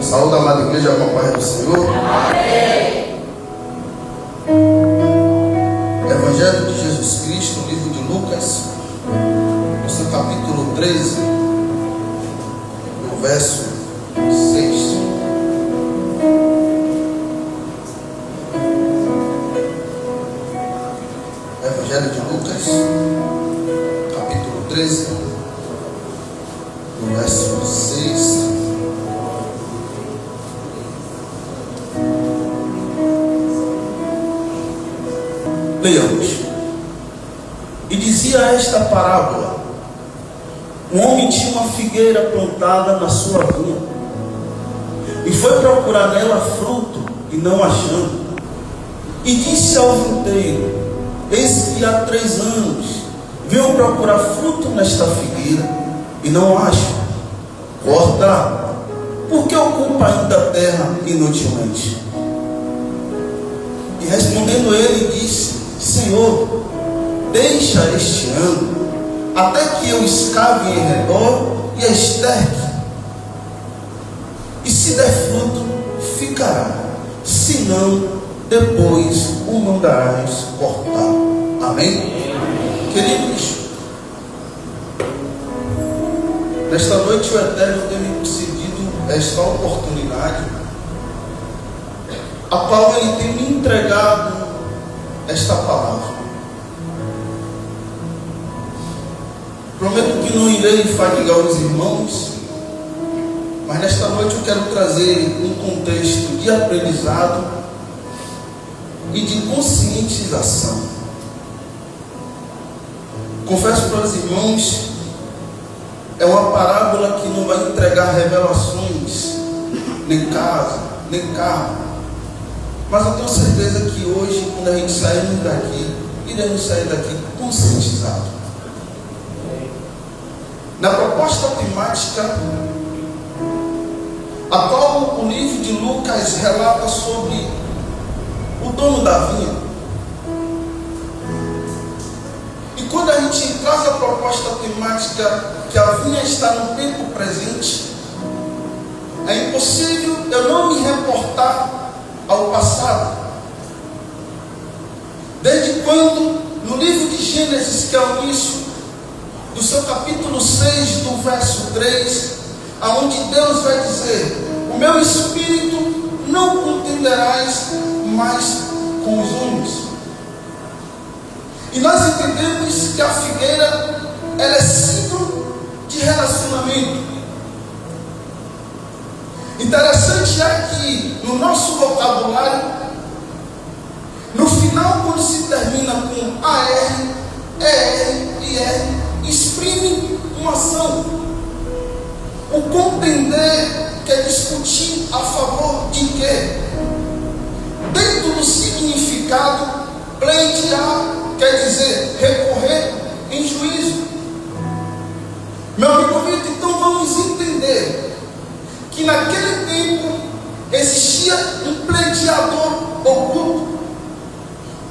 Saúde, amada igreja, com a paz do Senhor. Amém. Evangelho de Jesus Cristo, livro de Lucas, no seu capítulo 13, no verso 6. Evangelho de Lucas, capítulo 13, no verso 6. Leamos. E dizia esta parábola: um homem tinha uma figueira plantada na sua vinha, e foi procurar nela fruto, e não achando, e disse ao vinteiro: eis que há 3 anos venho procurar fruto nesta figueira, e não acho. Corta, porque ocupa ainda a terra inutilmente. E respondendo ele, disse: Senhor, deixa este ano, até que eu escave em redor e a esterque. E se der fruto, ficará; se não, depois o mandarás cortar. Amém? Queridos, nesta noite o Eterno tem me concedido esta oportunidade, a qual Ele tem me entregado esta palavra. Prometo que não irei fadigar os irmãos, mas nesta noite eu quero trazer um contexto de aprendizado e de conscientização. Confesso para os irmãos, é uma parábola que não vai entregar revelações, nem casa, nem carro, mas eu tenho certeza que hoje, quando a gente sairmos daqui, iremos sair daqui conscientizados. Na proposta temática, a qual o livro de Lucas relata sobre o dono da vinha. E quando a gente traz a proposta temática que a vinha está no tempo presente, é impossível eu não me reportar ao passado. Desde quando, no livro de Gênesis, que é o início do seu capítulo 6, do verso 3, aonde Deus vai dizer: o meu espírito não contenderás mais com os homens. E nós entendemos que a figueira, ela é símbolo de relacionamento. Interessante é que no nosso vocabulário, no final, quando se termina com AR, ER e R, exprime uma ação. O contender quer discutir a favor de quê? Dentro do significado, pleitear quer dizer recorrer em juízo. Meu amigo Vitor, então vamos entender que naquele tempo existia um pleiteador oculto.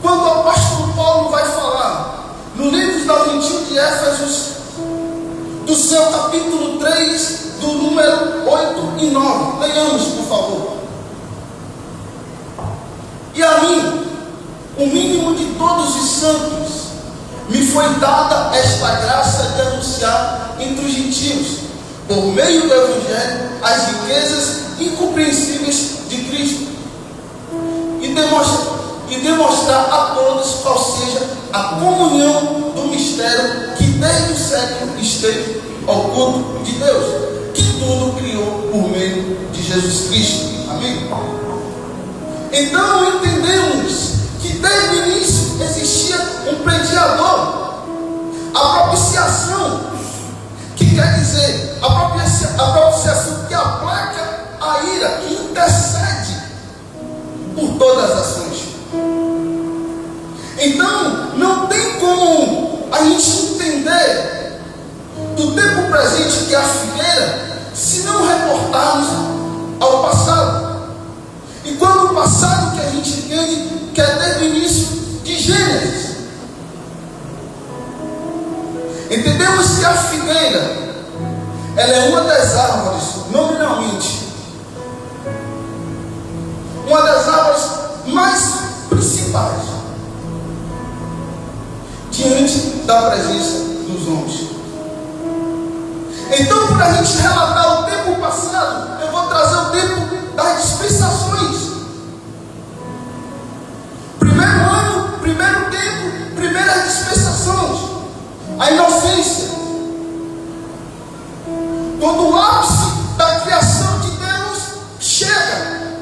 Quando o apóstolo Paulo vai falar no livro da 21 de Éfesos, do seu capítulo 3, do número 8 e 9, leiamos por favor. E a mim, o mínimo de todos os santos, me foi dada esta graça de anunciar entre os gentios, por meio do Evangelho, as riquezas incompreensíveis de Cristo, e demonstrar a todos qual seja a comunhão do mistério que desde o século esteve oculto de Deus, que tudo criou por meio de Jesus Cristo. Amém? Então entendemos que desde o início existia um mediador, a propiciação, que quer dizer a propiciação que aplaca a ira, que intercede por todas as ações. Então não tem como a gente entender do tempo presente, que é a figueira, se não reportarmos ao passado. E quando o passado que a gente entende, que é desde o início de Gênesis, entendemos que a figueira, ela é uma das árvores, nominalmente, faz diante da presença dos homens. Então, para a gente relatar o tempo passado, eu vou trazer o tempo das dispensações. Primeiro ano, primeiro tempo, primeiras dispensações. A inocência. Quando o ápice da criação de Deus chega,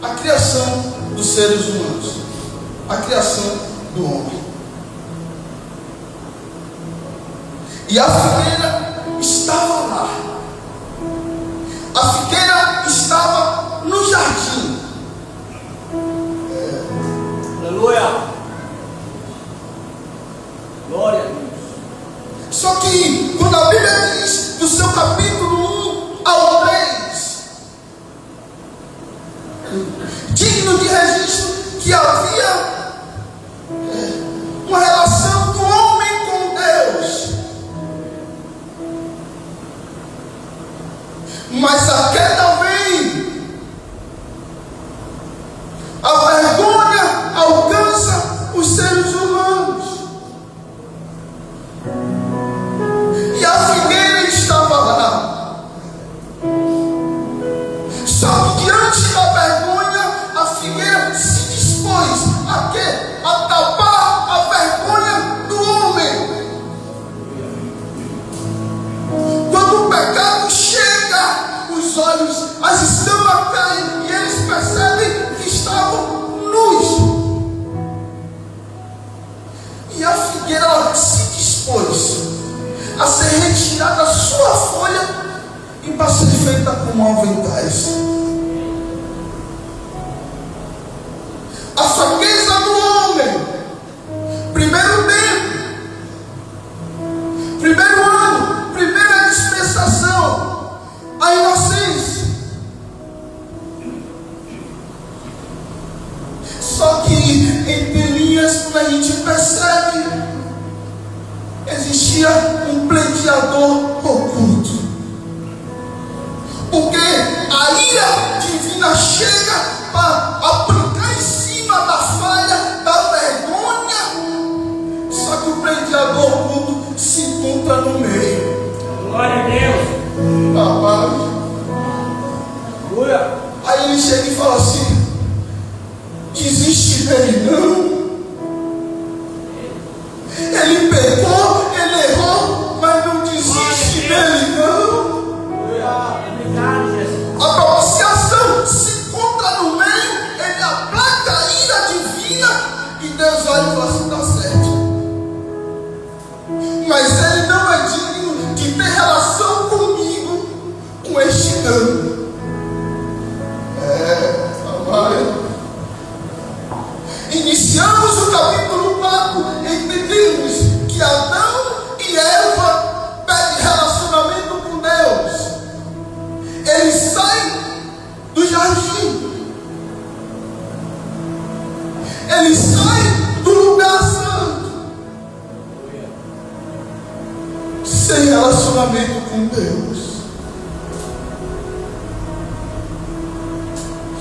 a criação dos seres humanos, a criação do homem. E a figueira estava lá. A figueira estava no jardim. Aleluia. Glória a Deus. Só que quando a Bíblia diz do seu capítulo 1 ao 3, digno de registro, que havia uma relação do homem com Deus. Mas a queda vem, a vergonha alcança os seres humanos, e a figueira estava lá. Só que diante da vergonha, a figueira se dispôs a quê? A tapar a vergonha do homem. Quando o pecado chega, os olhos, as escamas caem e eles percebem que estavam nus. E a figueira, ela se dispôs a ser retirada a sua folha e para ser feita como aventais. A fraqueza do homem, primeiro tempo, primeiro ano, primeira dispensação, a inocência. Só que entre linhas, quando a gente percebe, existia um pleiteador oculto. Porque a ira divina chega para aplicar em cima da falha, da vergonha. Só que o pleiteador oculto se encontra no meio. Glória a Deus. Papai. Glória. Aí ele chega e fala assim: desiste dele não. Ele pecou, ele errou, mas não desiste dele não. A propiciação se encontra no meio, ele aplaca a ira divina e Deus olha e fala assim: está certo. Mas ele não é digno de ter relação comigo com este dano. Amado. Iniciamos o capítulo 4, entendemos que Adão e Eva pedem relacionamento com Deus. Eles saem do jardim, eles saem do lugar santo, sem relacionamento com Deus.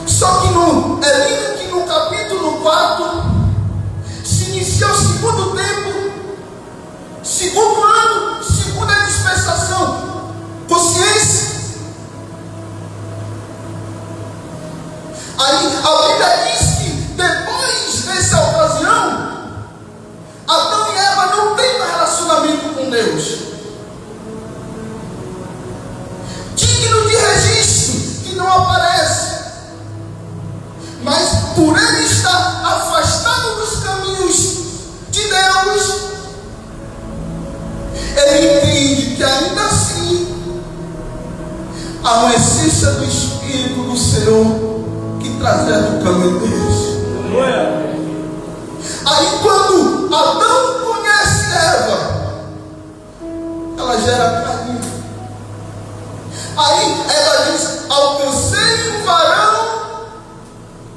Só que é lindo que no capítulo 4 se inicia o segundo tempo, segundo ano, segunda dispensação, consciência. Aí a Bíblia diz que depois dessa ocasião, Adão e Eva não têm mais relacionamento com Deus. Digno de registro, que não aparece. Mas por ele estar afastado dos caminhos de Deus, ele entende que ainda assim há uma essência do Espírito do Senhor que trazia do caminho deles. Aí quando Adão conhece Eva, ela gera carinho. Aí ela diz: alcancei um varão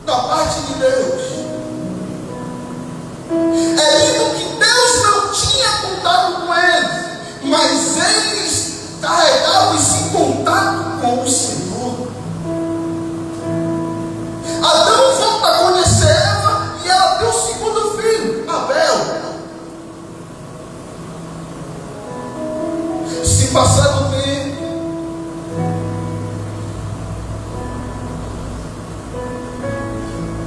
da parte de Deus. É lindo que Deus não tinha contato com eles, mas eles carregavam esse contato com o Senhor. Adão volta a conhecer Eva e ela deu-se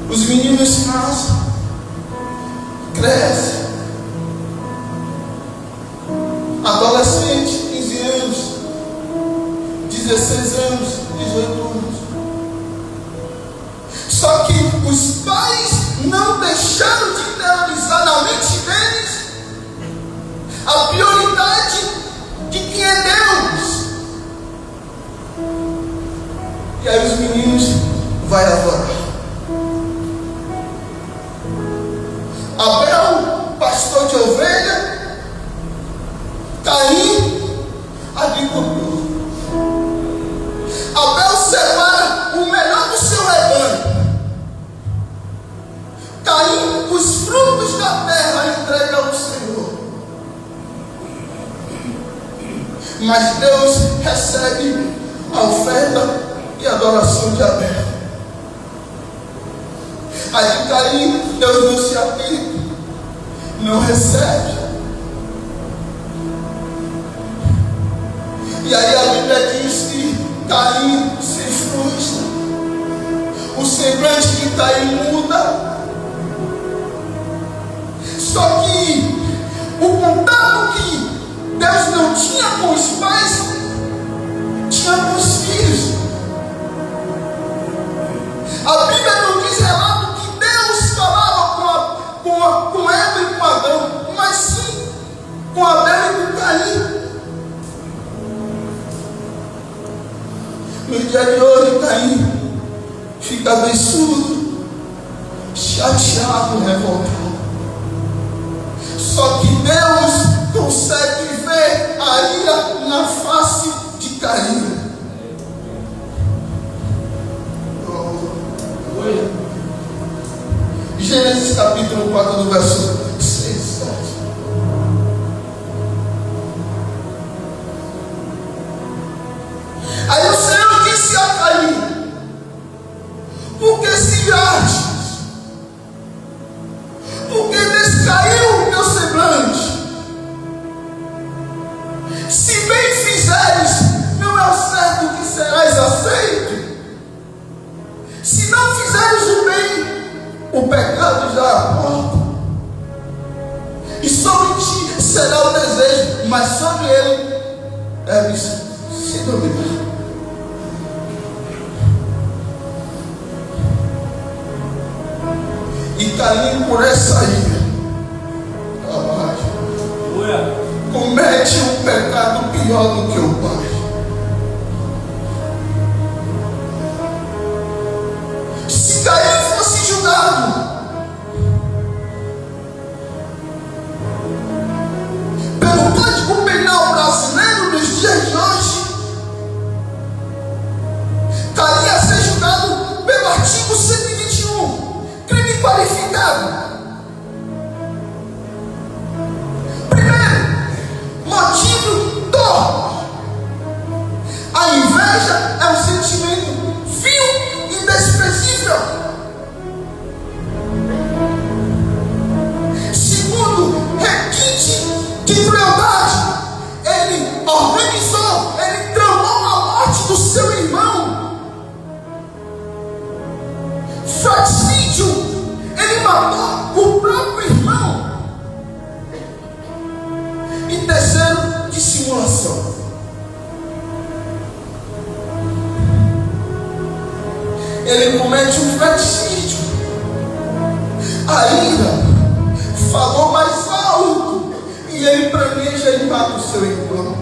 Os meninos nascem, crescem, adolescente, 15 anos, 16 anos, 18 anos. Só que os pais não deixaram de realizar na mente deles a prioridade de quem é Deus. E aí os meninos vão adorar. Abel, pastor de ovelha. Caim, agricultor. Abel separa o melhor do seu rebanho. Caim, os frutos da terra, entrega ao Senhor. Mas Deus recebe a oferta e a adoração de Abel. A de Caim, Deus não se atenta, não recebe. E aí a Bíblia diz que Caim se frustra. O semblante de Caim muda. Só que o contato que Deus não tinha com os pais, tinha com os filhos. A Bíblia não diz relato que Deus falava com Eva e com Adão, mas sim com Abel e com Caim. No dia de hoje, Caim fica absurdo, chateado, revoltado. Só que Deus consegue ver a ira na face de Caim. Gênesis capítulo 4, do verso 6, 7. Aí o Senhor disse a Caim: por que se irastes? Por que descaiu o teu semblante? Se bem fizeres, não é o certo que serás aceito. Se não fizeres o bem, o pecado já aponta. E sobre ti será o desejo, mas sobre ele deves se dominar. E Caim, por essa ira, comete um pecado pior do que o pai. Se Caim fosse julgado pelo Código Penal brasileiro dos dias de hoje, Caim ia ser julgado pelo artigo 121, crime qualificado. Primeiro, motivo dor. A inveja é um sentimento vil e desprezível. Segundo, requinte de crueldade. Ele organizou, ele tramou a morte do seu irmão. Fratricídio, ele matou o próprio irmão. E terceiro, dissimulação. Ele comete um fratricídio. A ira falou mais alto e ele planeja e mata o seu irmão.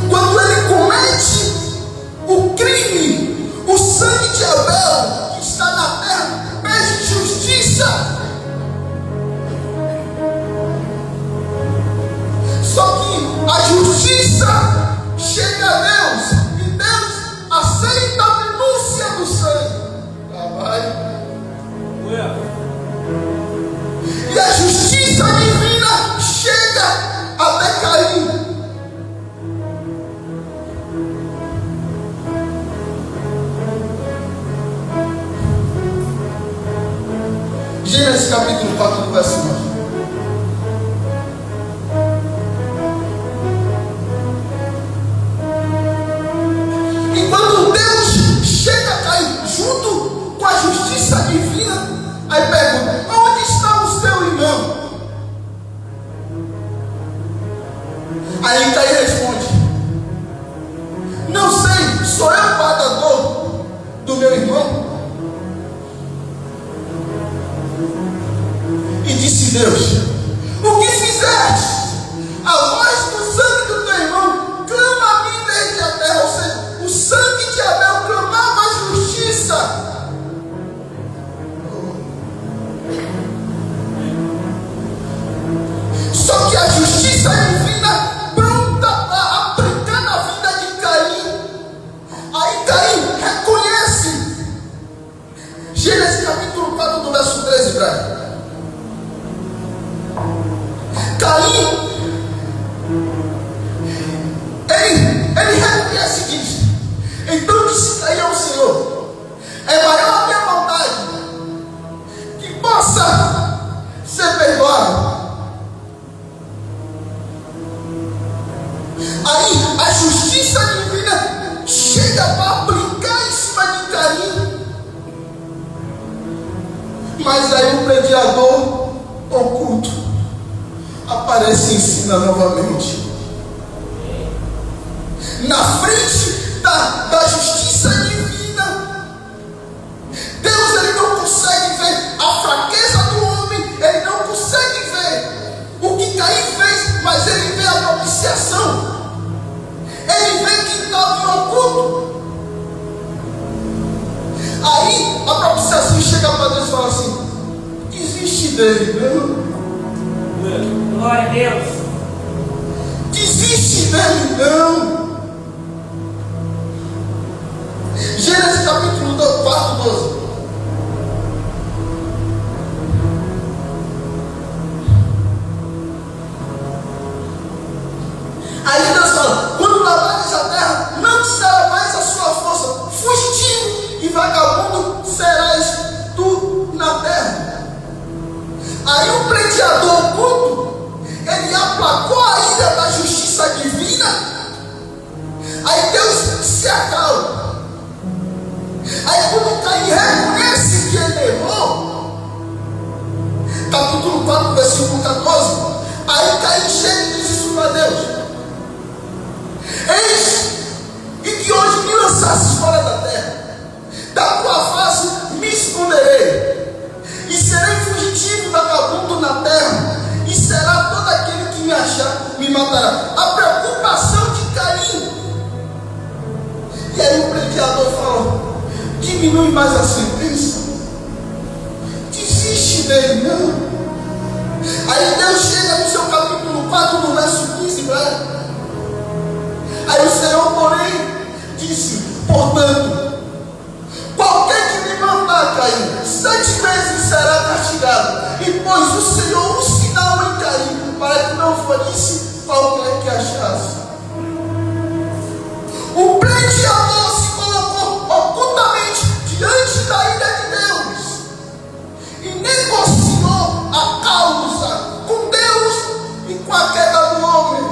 Quando ele comete o crime, o sangue de Abel que está na terra pede justiça. Só que a justiça chega a Deus e Deus aceita a denúncia do sangue. E a justiça divina chega até Caim. Gênesis capítulo 4, do verso 9. Enquanto Deus chega a Caim junto Aí pergunta: onde está o seu irmão? Aí Caim responde: não sei, sou eu o matador do meu irmão? E disse Deus: o que fizeste? A voz do sangue do teu irmão clama a mim desde a terra. Ou seja, o sangue de Abel clamava a justiça. Só que a justiça divina pronta a aplicar na vida de Caim. Aí Caim reconhece. Gênesis capítulo 4, do verso 13, Brian. Caim, ele reconhece e diz: então disse Caim ao Senhor: é maior a minha maldade que possa ser perdoada. Aí a justiça divina chega para aplicar em cima de Caim. Mas aí o mediador oculto aparece e ensina novamente. Na frente da justiça divina, Deus, ele não consegue ver a fraqueza do homem, ele não consegue ver o que Caim fez, mas ele vê a propiciação, ele vê que estava em oculto. Aí a propiciação chega para Deus e fala assim: desiste dele, não. Glória a Deus. Desiste dele, não. Gênesis capítulo 4, 12. Aí Deus fala: quando lavares a terra, não te dará mais a sua força. Fugitivo e vagabundo serás tu na terra. Aí o prediador oculto, ele aplacou a ira da justiça divina. Aí Deus se acalma. Aí quando Caim reconhece que ele errou, capítulo 4, versículo 14, aí Caim chega e diz isso para Deus: eis e que hoje me lançasses fora da terra, da tua face me esconderei, e serei fugitivo, vagabundo na terra, e será todo aquele que me achar, me matará. A preocupação de Caim. E aí o prediador fala: diminui mais a sentença, desiste dele, não. Aí Deus chega no seu capítulo 4, no verso 15, né? Aí o Senhor, porém, disse: portanto, qualquer que me mandar Caim 7 vezes será castigado. E pôs o Senhor um sinal em Caim, para que não ferisse qualquer que achasse. O prediador se colocou ocultamente diante da ira de Deus e negociou a causa com Deus e com a queda do homem.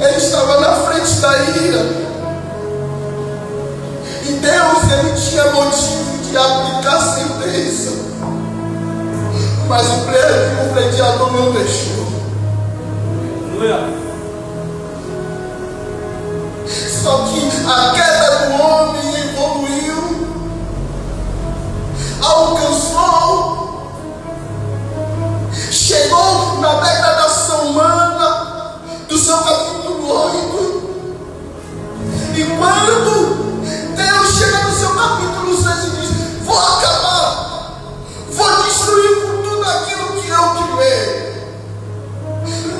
Ele estava na frente da ira. E Deus, ele tinha motivo de aplicar a sentença. Mas o prediador não deixou. Só que a queda do homem evoluiu, alcançou, chegou na degradação humana do seu capítulo 8. E quando Deus chega no seu capítulo 6 e diz: vou acabar, vou destruir com tudo aquilo que eu criei,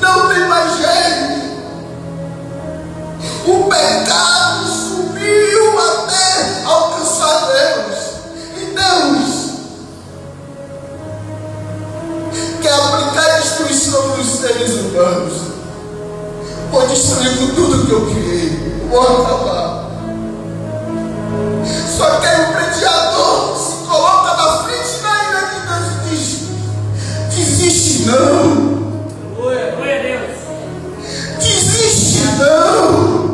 não tem mais jeito. O pecado subiu até alcançar Deus. E Deus quer aplicar a destruição dos seres humanos. Vou destruir com tudo que eu criei, vou acabar. Só que aí o prediador se coloca na frente da ira de Deus e diz: desiste não. Glória a Deus. Desiste não.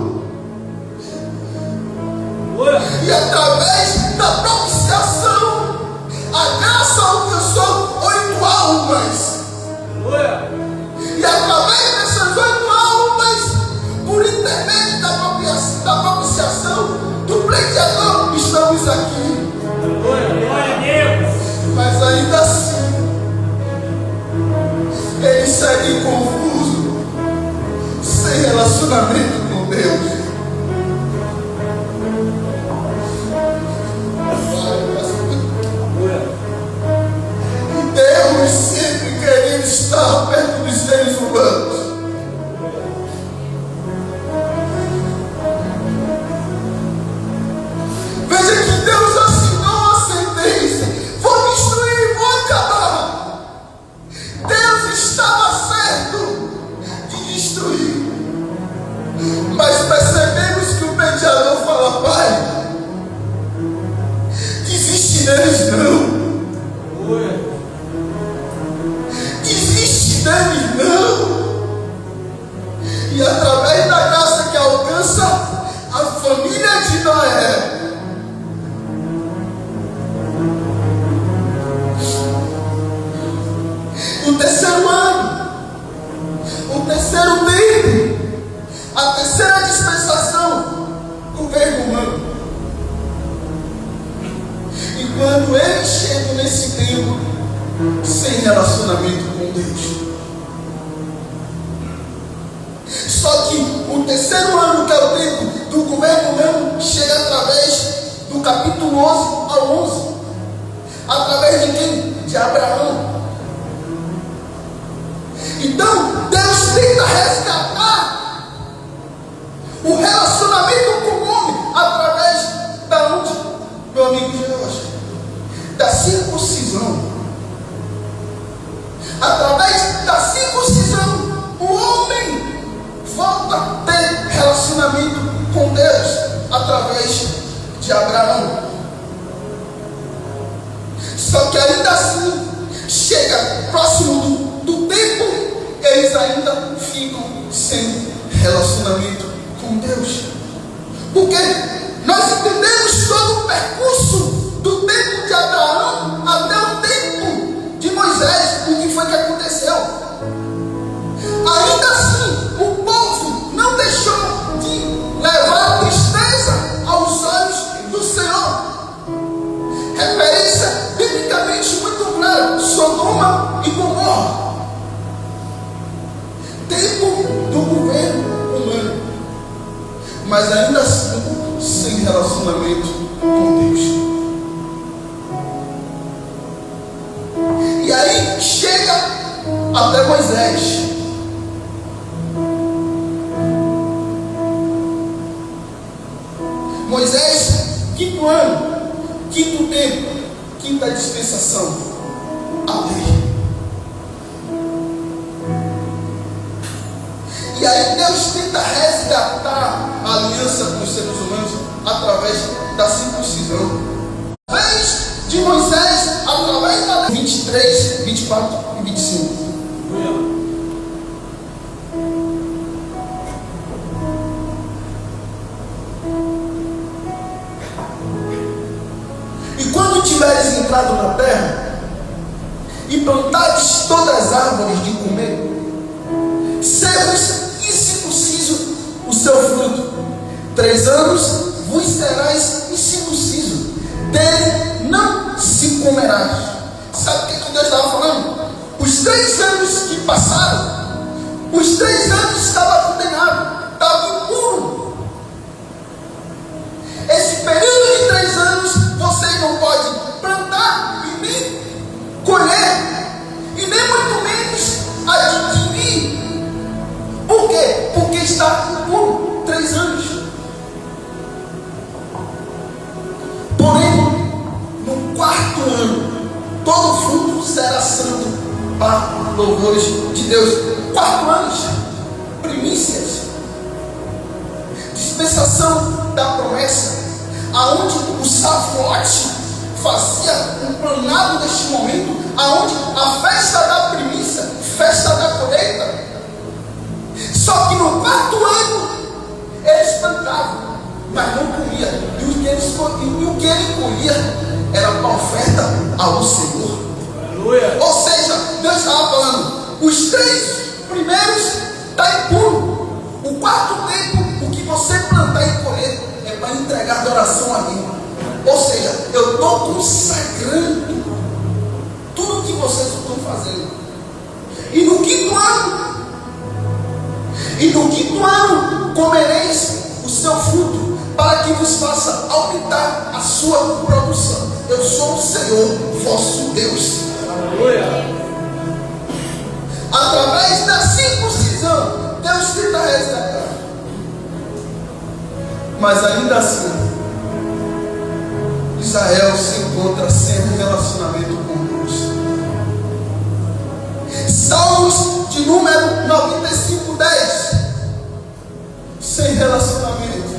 relacionamento com Deus. Deus sempre querendo estar perto dos seres humanos. Veja que Deus assinou a sentença: vou destruir, vou acabar. Deus estava certo de destruir, mas percebemos que o mediador fala: Pai, desiste deles não. Desiste deles não. E através da graça que alcança a família de Noé, o terceiro ano, o terceiro tempo, a terceira dispensação, governo humano. E quando eles chegam nesse tempo, sem relacionamento com Deus. Só que o terceiro ano, que é o tempo do governo humano, chega através do capítulo 11 ao 11. Através de quem? De Abraão. Então, Deus tenta resgatar o relacionamento com o homem através da onde? Meu amigo Jorge? Da circuncisão. Através da circuncisão, o homem volta a ter relacionamento com Deus através de Abraão. Só que ainda assim, chega próximo do tempo, eles ainda ficam sem relacionamento com Deus. Porque nós entendemos todo o percurso do tempo de Abraão até o tempo de Moisés, o que foi que aconteceu. Ainda assim, o povo não deixou de levar tristeza aos olhos do Senhor. Referência biblicamente muito clara: Sodoma e Gomorra. Tempo do governo humano, mas ainda assim sem relacionamento com Deus. E aí chega até Moisés. Moisés, quinto ano, quinto tempo, quinta dispensação, a lei. E aí Deus tenta resgatar a aliança com os seres humanos através da circuncisão. Através de Moisés, através da lei. 23, 24 e 25. E quando tiveres entrado na terra e plantares todas as árvores de comer, servos incircunciso o seu fruto. 3 anos vos serás incircunciso, dele não se comerás. Sabe o que Deus estava falando? Os 3 anos que passaram, os 3 anos estava condenado, estava impuro. Esse período de 3 anos, vocês não podem plantar e nem colher, e nem muito menos adquirir. Por quê? Porque está impuro 3 anos. Porém, no 4º ano, todo fruto será santo para louvores de Deus. 4 anos, primícias, dispensação da promessa, aonde o sacerdote fazia um planado neste momento, aonde a festa da primícia, festa da colheita. Só que no 4º ano eles plantavam, mas não colhia. E o que ele colhia era para oferta ao Senhor. Aleluia. Ou seja, Deus estava falando: os 3 primeiros está impuro. O 4º tempo, o que você plantar e colher é para entregar adoração a mim. Ou seja, eu estou consagrando tudo o que vocês estão fazendo. E no 5º ano, E no 5º ano comereis o seu fruto, para que vos faça aumentar a sua produção. Eu sou o Senhor vosso Deus. Através da circuncisão, Deus tenta resgatar. Mas ainda assim, Israel se encontra sem relacionamento com Deus. Salmos de número 95:10. Sem relacionamento.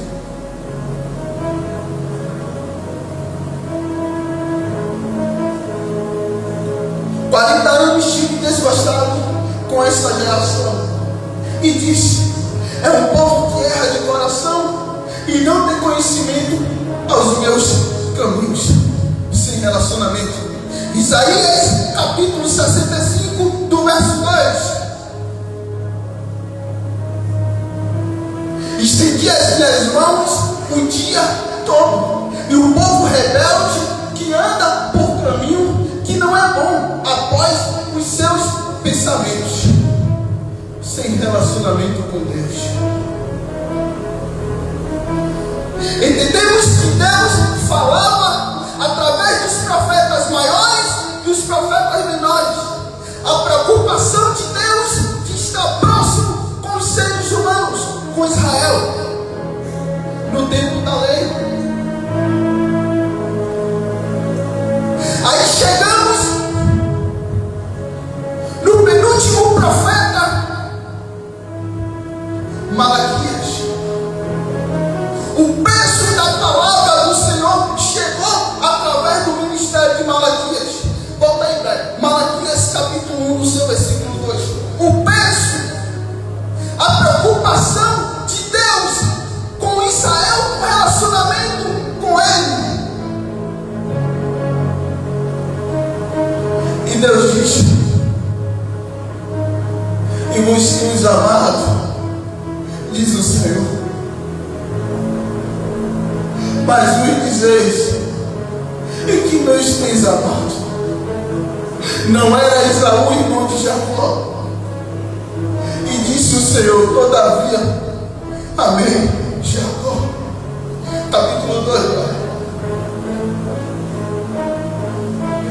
"40 anos estive desgostado com esta geração, e disse: é um povo que erra de coração e não tem conhecimento aos meus caminhos." Sem relacionamento. Isaías capítulo 65, do verso 2. "Estendi as minhas mãos o dia todo, e o povo rebelde que anda por caminho que não é bom, após os seus pensamentos." Sem relacionamento com Deus. Entendemos que Deus falava através dos profetas maiores e os profetas menores. A preocupação de Deus de estar próximo com os seres humanos, com Israel, no tempo da lei. Aí chegamos no penúltimo profeta, Malaquias. O peso da palavra do Senhor chegou através do ministério de Malaquias. Volta aí, Brad. Malaquias capítulo 1, do seu versículo 2. O peso, a preocupação de Deus com Israel, o relacionamento com ele. E Deus diz: "E vos tenho amado", diz o Senhor, "mas vos dizeis: e que nos tens amado? Não era Esaú, irmão de Jacó?" E disse o Senhor: "Todavia, amei Jacó." Capítulo 2,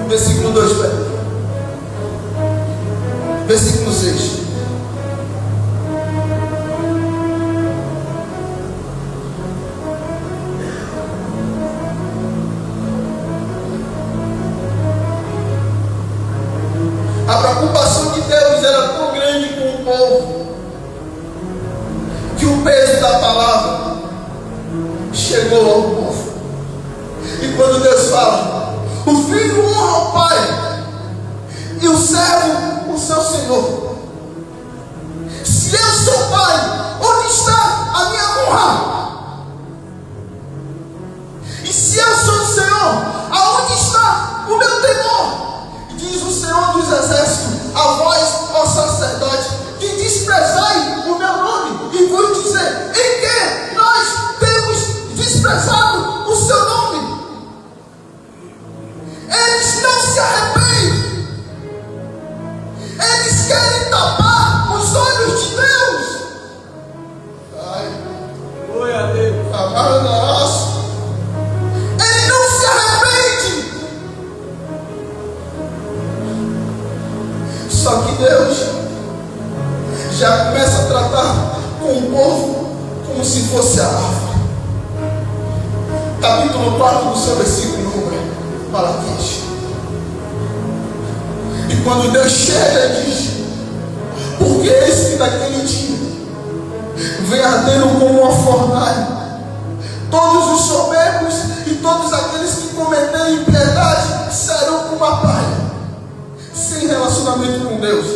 versículo 2, versículo 6. A preocupação de Deus era tão grande com o povo, que o peso da palavra chegou ao povo. E quando Deus fala: "O filho honra o pai, e o servo o seu senhor." Se eu sou pai, onde está a minha honra? E se eu sou o Senhor, aonde está o meu temor? Diz o Senhor dos Exércitos a vós, ó sacerdote, que desprezai o meu nome, e vos dizer: em que nós temos desprezado o seu nome? Eles não se arrependem. Eles querem tapar os olhos de Deus. Ai, glória a Deus. Amado nosso. Ele não se arrepende. Só que Deus já começa a tratar com o povo como se fosse a árvore. Capítulo 4 do seu versículo número Malaquias. E quando Deus chega e diz: "Porque esse daquele dia vem ardendo como uma fornalha, todos os soberbos e todos aqueles que cometerem impiedade serão como a palha." Sem relacionamento com Deus.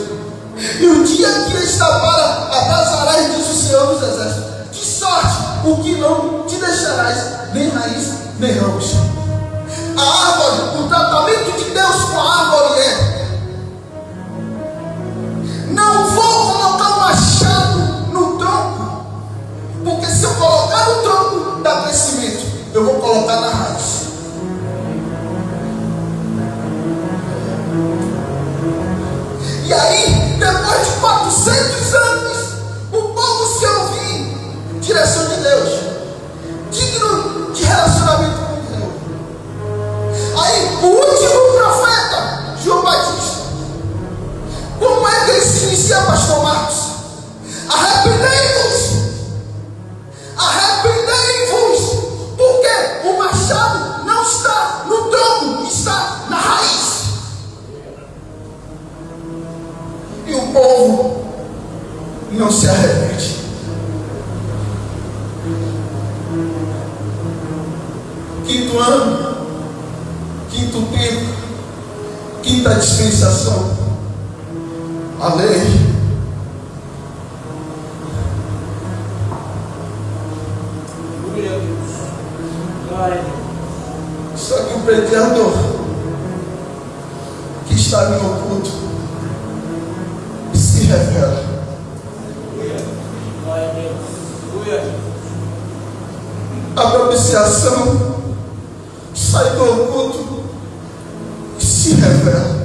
"E o dia que está para abrasarás, diz o Senhor dos Exércitos, de sorte o que não te deixarás nem raiz nem ramos." A árvore, o tratamento de Deus com a árvore é: não vou colocar um machado no tronco, porque se eu colocar no tronco dá crescimento, eu vou colocar na raiz. E aí, depois de 400 anos, o povo arrepende. Quinto ano, quinto tempo, quinta dispensação, a lei. Glória a Deus. Só que o prediador que está no oculto se revela. Glória a Deus. A propiciação sai do oculto e se revela.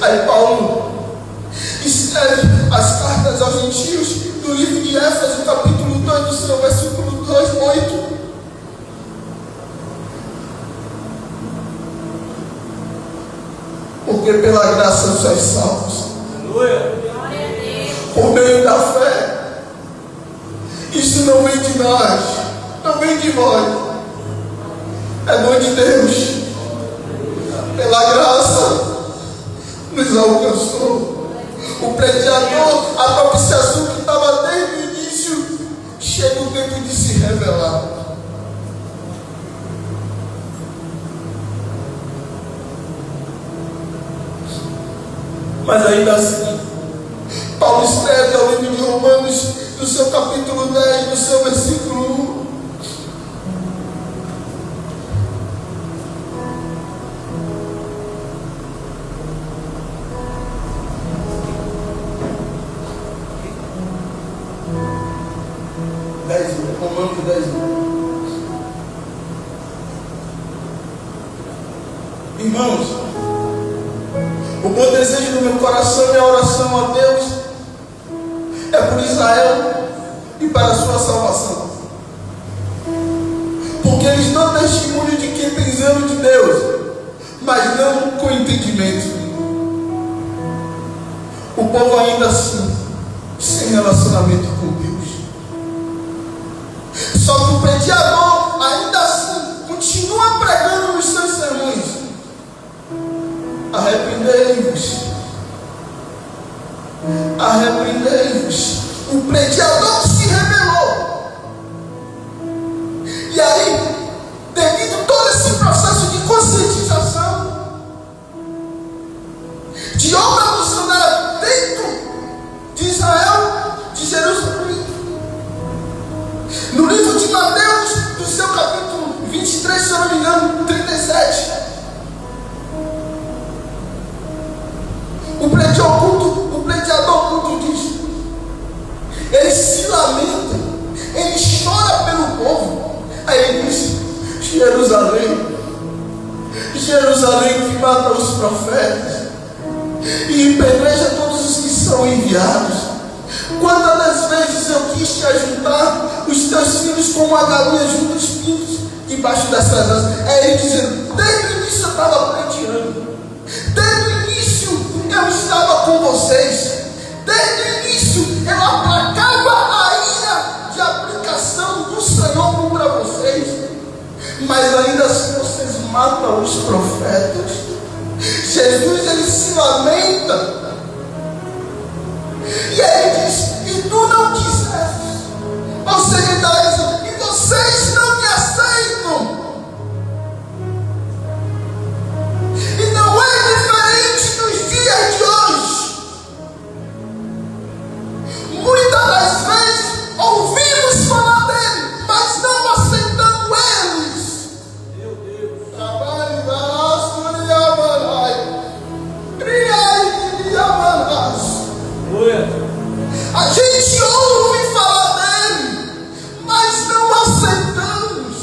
Aí Paulo escreve as cartas aos gentios no livro de Éfeso, capítulo 2, do seu versículo 2, 8. Porque pela graça sois salvos. Aleluia. Por meio da fé. Isso não vem de nós, não vem de vós, é dom de Deus. Pela graça nos alcançou. O prediador, a propiciação que estava desde o início, chega o tempo de se revelar. Mas ainda assim, Paulo escreve ao livro de Romanos, no seu capítulo 10, no seu versículo 1. Romanos 10. Irmãos, o bom desejo do meu coração e a oração a Deus é por Israel e para a sua salvação. Porque eles dão testemunho de quem tem zelo de Deus, mas não com entendimento. O povo ainda assim, sem relacionamento com Deus. Só que o prediador ainda assim continua pregando nos seus sermões: arrependei-vos, arrependei-vos. O prediador que se revelou. E aí, devido a todo esse processo de conscientização, de obra missionária dentro de Israel, de Jerusalém, no livro de Mateus, do seu capítulo 23, se eu não me engano, 37, o prediador oculto diz: ele se lamenta, ele chora pelo povo. Aí ele diz: Jerusalém, Jerusalém que mata os profetas e apedreja todos os que são enviados. Quantas das vezes eu quis te ajuntar os teus filhos como a galinha junta os pintos debaixo das suas asas. É ele dizendo: desde o início eu estava pleiteando, desde o início eu estava com vocês, desde o início eu aplacava a ira de aplicação do Senhor contra vocês, mas ainda assim vocês matam os profetas. Jesus, ele se lamenta. E ele diz: e tu não quiseste. Ou seja, ele está dizendo: e vocês não me aceitam. E não é diferente nos dias de hoje. Muitas das vezes ouvimos falar dele, mas não aceitamos eles. Meu Deus. Trabalho da raça de Amanai. Criai de Amanás. A gente ouve falar dele, mas não aceitamos,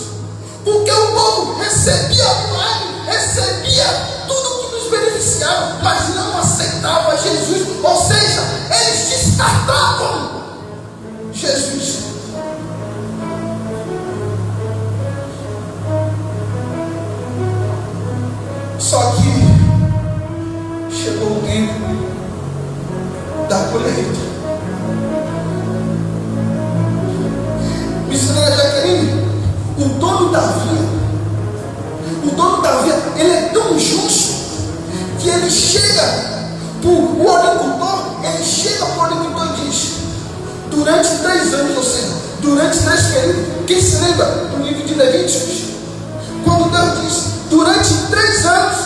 porque o povo recebia paz, recebia tudo que nos beneficiava, mas não aceitava Jesus. Ou seja, eles descartavam Jesus. Só que chegou o tempo da colheita. Missionária Jaqueline, o dono da vinha, ele é tão justo que ele chega durante 3 anos, ou seja, durante 3 períodos. Quem se lembra do livro de Levíticos? Quando Deus diz, durante 3 anos,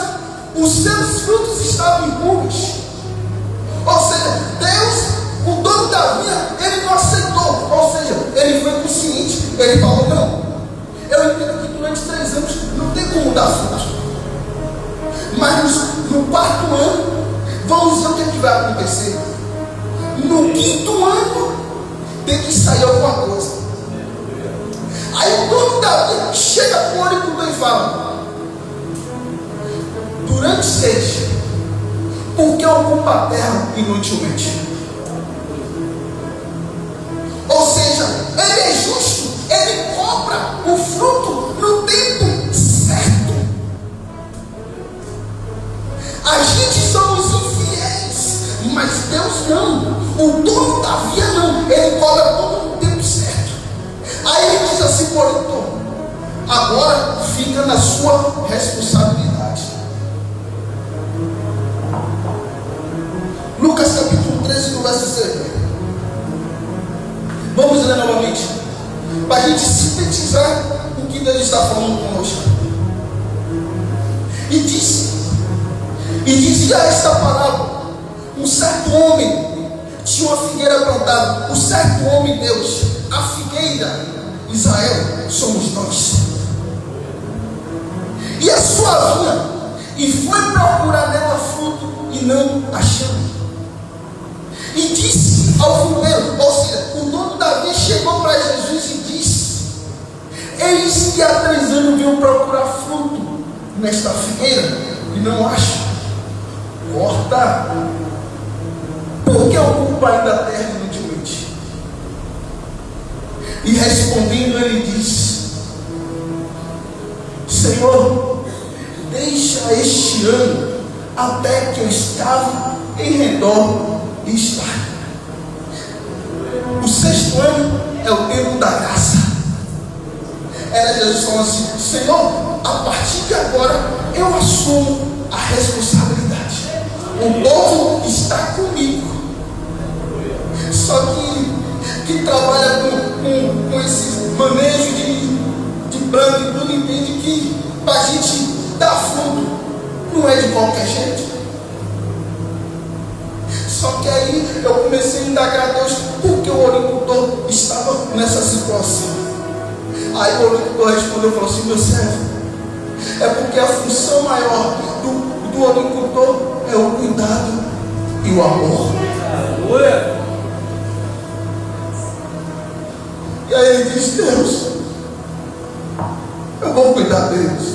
os seus frutos estavam impuros. Ou seja, Deus, o dono da vinha, ele não aceitou. Ou seja, ele foi consciente. Ele falou, não, eu entendo que durante 3 anos não tem como dar fruto. Mas no 4º ano, vamos ver o que vai acontecer. No 5º ano, tem que sair alguma coisa. Aí o dono da vinha chega com o agricultor e fala, durante 6, por que ocupa a terra inutilmente? Ou seja, ele é justo, ele cobra o fruto no tempo certo. A gente somos infiéis, mas Deus não. O dono da via não, ele cobra tudo no tempo certo. Aí ele diz assim, porém, agora fica na sua responsabilidade. Lucas capítulo 13, no verso 6. Vamos ler novamente, para a gente sintetizar o que Deus está falando conosco. E dizia esta parábola: um certo homem tinha uma figueira plantada. O certo homem, Deus, a figueira, Israel, somos nós. E a sua vinha, e foi procurar nela fruto, e não achou. E disse ao figueiro, ou seja, o dono da vinha chegou para Jesus e disse: eis que há 3 anos venho procurar fruto nesta figueira e não acho. Corta, porque ocupa ainda a terra inutilmente. E respondendo ele disse: Senhor, deixa este ano até que eu estava em redor e está. O 6º ano é o tempo da graça. Era Jesus falando assim: Senhor, a partir de agora eu assumo a responsabilidade. O povo está comigo. Só que trabalha com esse manejo de plano e tudo, entende que para a gente dar fruto não é de qualquer jeito. Só que aí eu comecei a indagar a Deus porque o agricultor estava nessa situação. Aí o agricultor respondeu e falou assim: meu servo, é porque a função maior do agricultor é o cuidado e o amor. Aleluia. E aí ele diz: Deus, eu vou cuidar deles.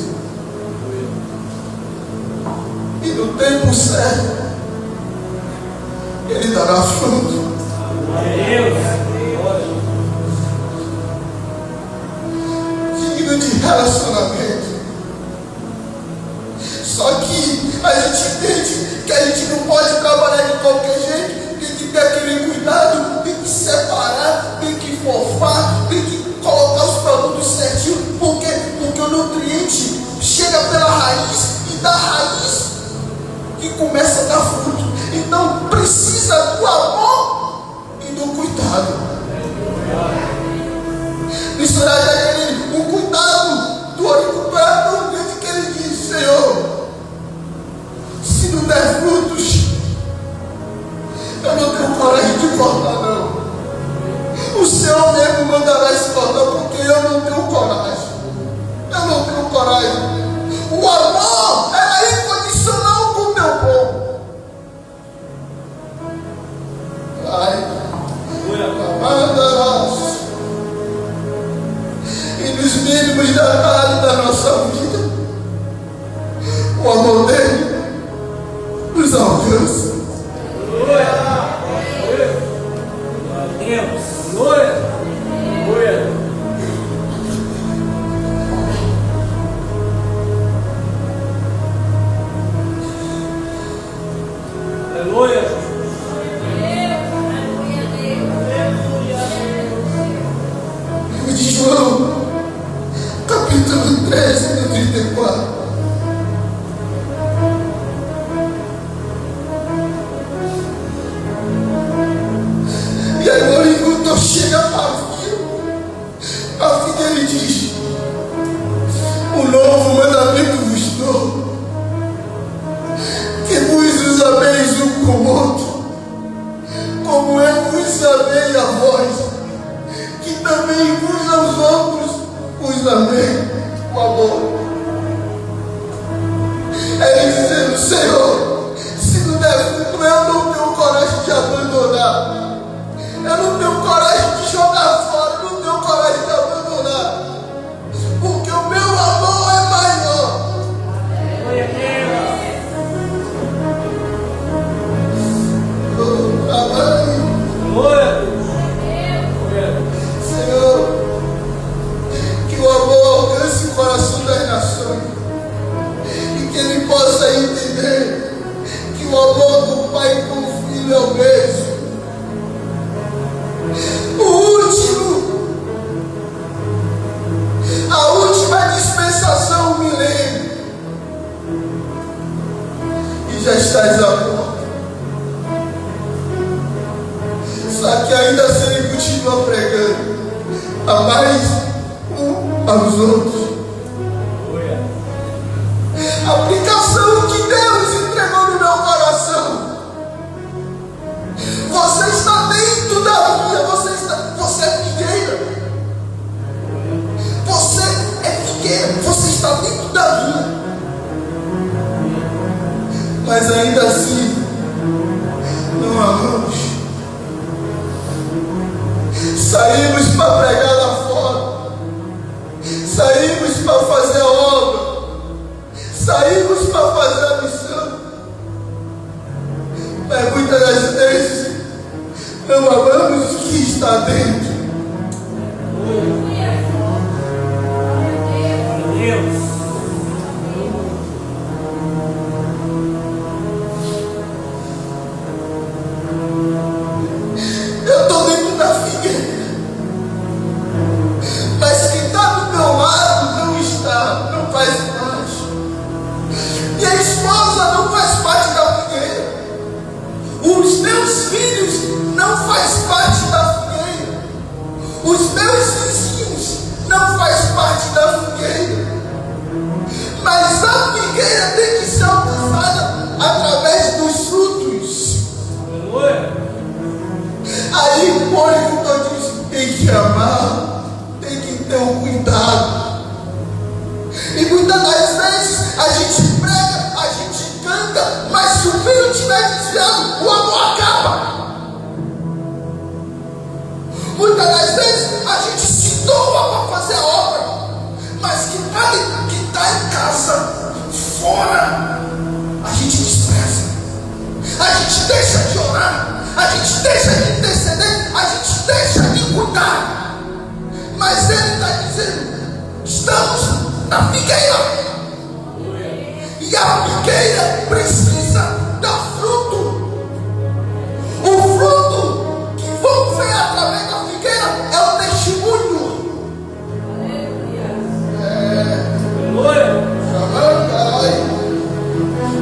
E no tempo certo ele dará fruto. Digno de relacionamento. Só que a gente entende que a gente não pode trabalhar de qualquer jeito. Tem que ter aquele cuidado, tem que separar, tem que fofar, tem que colocar os pai com o filho é o mesmo. O último, a última dispensação, o milênio, e já estás à porta. Só que ainda assim ele continua pregando a mais aos outros. A aplicação que Deus entregou no meu coração. Você está dentro da vinha, você é figueira. Você é figueira, você está dentro da vinha. Mas ainda assim, não amamos. Saímos para pregar lá fora. Saímos para fazer a obra. Saímos para fazer a missão. Mas muitas das vezes não amamos o que está dentro. Eu estou dentro da figueira, mas quem está do meu lado não está, não faz parte. Minha esposa não faz parte da figueira. Os meus filhos não fazem parte da figueira. Os meus vizinhos não fazem parte da figueira. Mas a figueira tem que ser alcançada através dos frutos. Aí o agricultor diz: tem que amar, tem que ter um cuidado. E muitas das vezes a gente prega, a gente canta, mas se o filho estiver desviado, o amor acaba. Muitas das vezes a gente se doa para fazer a obra, mas que está em casa, fora, a gente despreza. A gente deixa de orar, a gente deixa de interceder, a gente deixa de cuidar. Mas ele está dizendo: estamos na figueira. E a figueira precisa dar fruto. O fruto que vão ver através da figueira é o testemunho.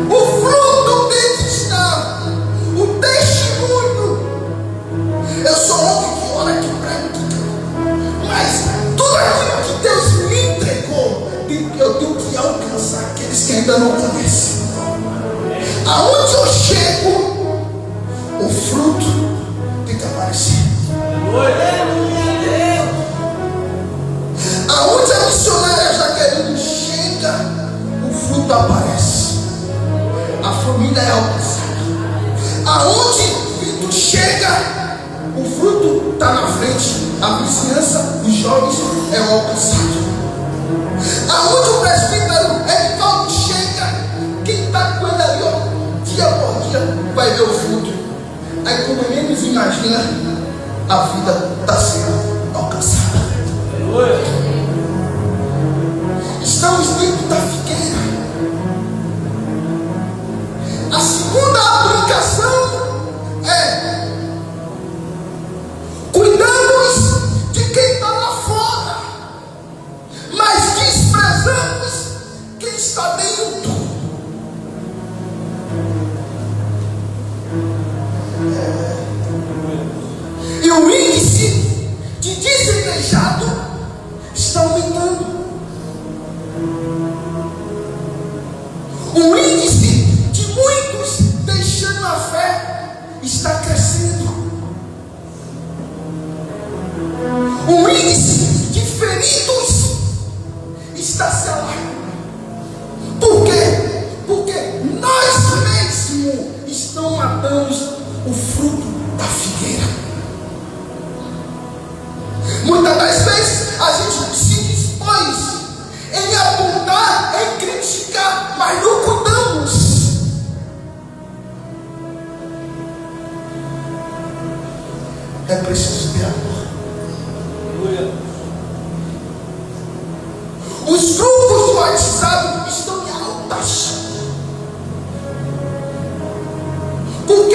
O fruto tem que estar, o testemunho. Eu sou homem que ora, que prega, que canta, mas tudo aquilo que Deus me entregou, eu tenho que alcançar aqueles que ainda não conhecem. Aonde eu chego, o fruto tem que aparecer. Aonde a missionária Jaqueline chega, o fruto aparece. A família é alcançada. Aonde Vitor chega, o fruto está na frente. A vizinhança, os jovens é alcançado. Aonde o presbítero Edivaldo chega, quem está com ele ali, ó, dia por dia, vai ver o fruto. Aí, como ele menos imagina, a vida está sendo alcançada. Estamos dentro da figueira. A segunda aplicação é: cuidamos de quem está lá fora, mas desprezamos quem está dentro. E o índice de desigrejados está aumentando. O índice de muitos deixando a fé está crescendo. O índice de feridos está se alargando. Por quê? Porque nós mesmos estamos matando o fruto da figueira. Muitas das vezes a gente se dispõe em apontar, em criticar, mas não cuidamos. É preciso ter amor. Os grupos do WhatsApp estão em altas. Por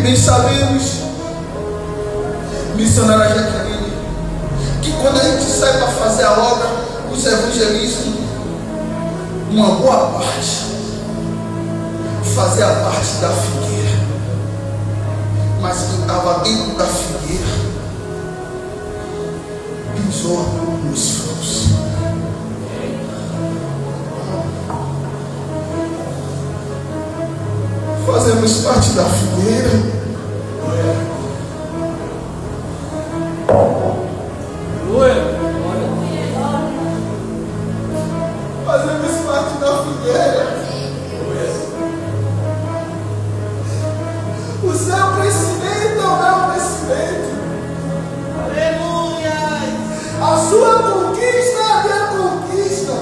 bem sabemos, missionária Jaqueline, que quando a gente sai para fazer a obra, os evangelismos, uma boa parte fazia parte da figueira, mas quem estava dentro da figueira pisou nos frutos. Fazemos parte da figueira. Fazemos parte da figueira. O seu crescimento é o meu crescimento. Aleluia. A sua conquista é a minha conquista.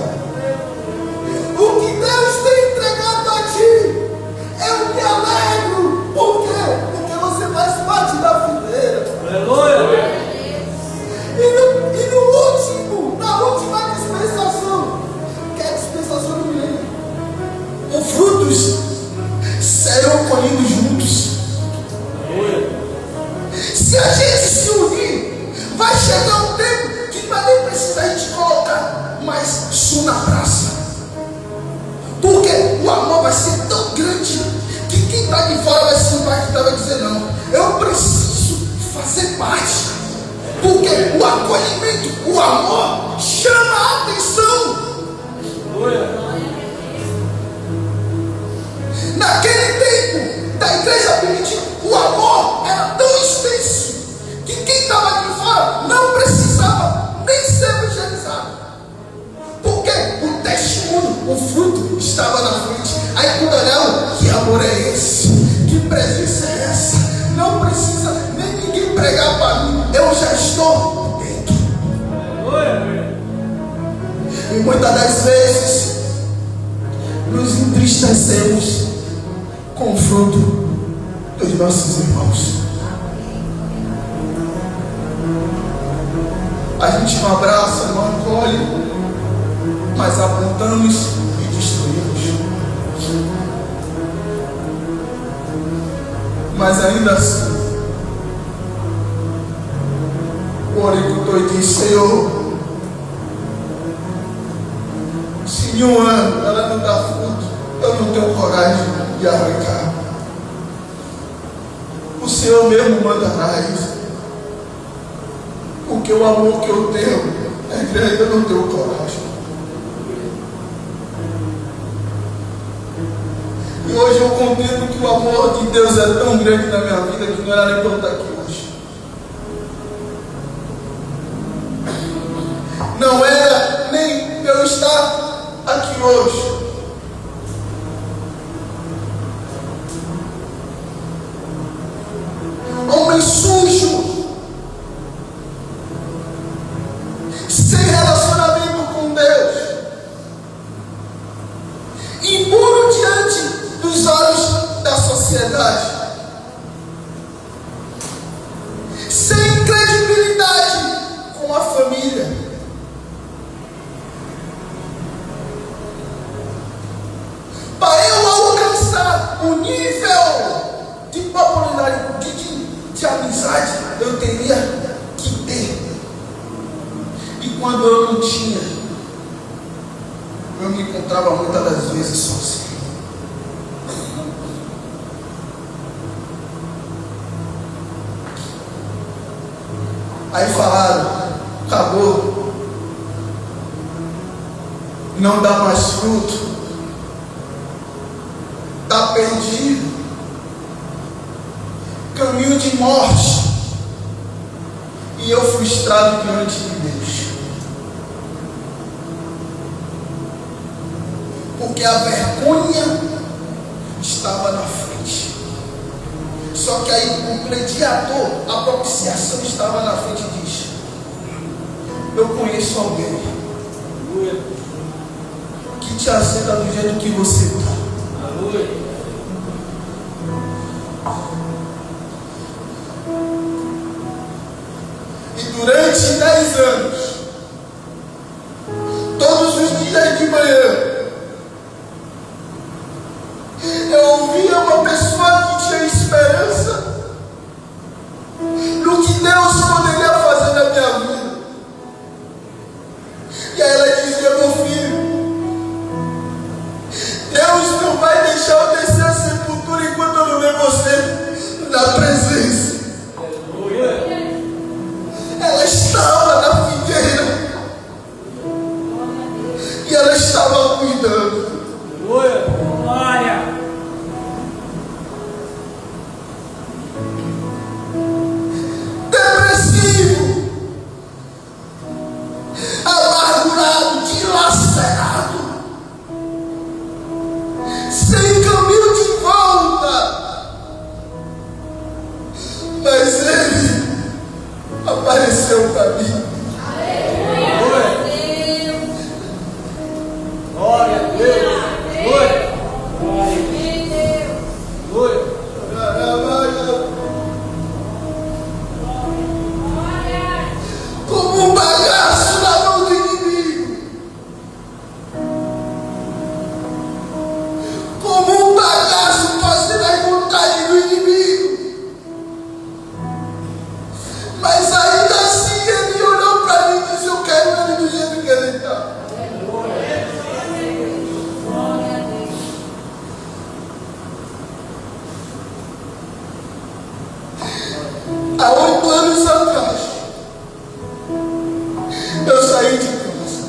O que Deus tem entregado a ti, eu me alegro. Por quê? Porque você faz parte da fileira. Aleluia. Na última dispensação, que é a dispensação do milênio, os frutos serão colhidos juntos. Se a gente se unir, vai chegar um tempo que não vai nem precisar a gente colocar mais som na praça. Porque o amor vai ser tão grande que quem está de fora vai se impactar, vai dizer: não, eu preciso fazer parte. Porque o acolhimento, o amor chama a atenção. Naquele tempo da igreja primitiva, o amor era tão extenso que quem estava de fora não precisava nem ser evangelizado. Porque o testemunho, o fruto estava na frente. Aí quando olhavam, que amor é esse? Que presença é essa? Não precisa nem ninguém pregar para mim, eu já estou dentro. E muitas das vezes nos entristecemos com o fruto dos nossos irmãos. A gente não abraça, não acolhe, mas apontamos e destruímos. Mas ainda assim, o agricultor disse: Senhor, se em um ano ela não dá fruto, eu não tenho coragem de arrancar. O Senhor mesmo manda raiz. Porque o amor que eu tenho é grande, eu não tenho coragem. E hoje eu contemplo que o amor de Deus é tão grande na minha vida que não era nem para eu estar aqui hoje. Não era nem para eu estar aqui hoje. Homem sujo, sem relacionamento com Deus, impuro diante dos olhos da sociedade, sem credibilidade com a família. Para eu alcançar o nível de popularidade, de amizade, eu teria que ter. E quando eu não tinha, eu me encontrava muitas das vezes sozinho. Aí falaram: acabou, não dá mais fruto, está perdido, caminho de morte. E eu frustrado diante de Deus, porque a vergonha estava na frente. Só que aí o mediador, a propiciação estava na frente e diz: eu conheço alguém que te aceita do jeito que você está. E durante 10 anos, todos os dias de manhã, eu ouvia uma pessoa que tinha esperança ver você na presença. Ela estava na figueira e ela estava cuidando. Glória. Depressivo, amargurado, dilacerado, sem caminho de volta. Mas ele apareceu para mim. Glória a Deus. Glória. Glória. Como um bagaço na mão do inimigo, como um bagaço fazendo a vontade do inimigo. Mas ainda assim ele olhou para mim e disse: eu quero ele do jeito que ele está. Há 8 anos atrás, eu saí de casa,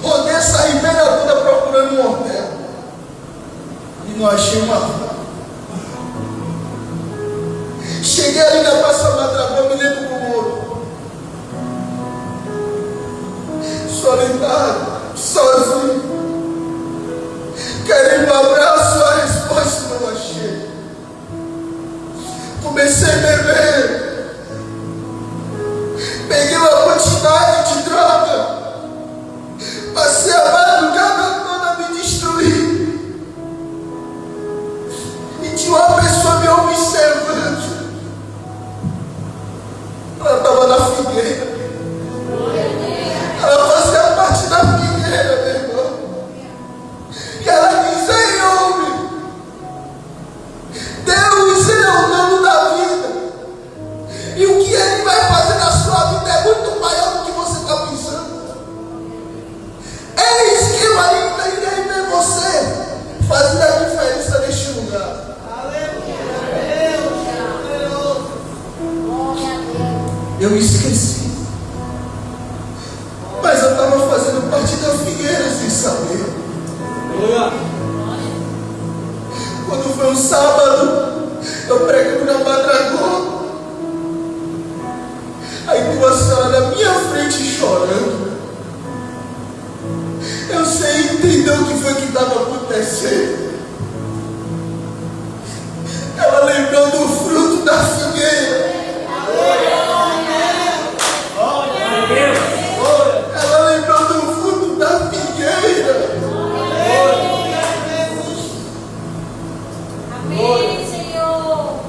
rodei essa ribeira toda procurando um hotel e não achei uma vaga. Cheguei ali na Praça Madragão, me lembro como ouro, solitário, sozinho, querendo um abraço, a resposta não achei. Comecei a beber, peguei uma quantidade de droga, passei a madrugada toda a me destruir. E tinha uma pessoa me observando. Ela estava na figueira. Ela fazia parte da figueira, meu irmão. E ela disse: ei, homem, Deus, ele é o dono da vida. E o que ele vai fazer na sua vida é muito maior do que você está pensando. Eis que eu ainda irei ver você fazendo a diferença neste lugar. Eu esqueci. Mas eu estava fazendo parte da figueira sem saber. Quando foi um sábado, eu pregando na Madragão. Aí tem uma senhora na minha frente chorando. Eu sei entender o que foi que estava acontecendo. Ela lembrou do fruto da figueira. Ela lembrou do fruto da figueira. Amém, Senhor.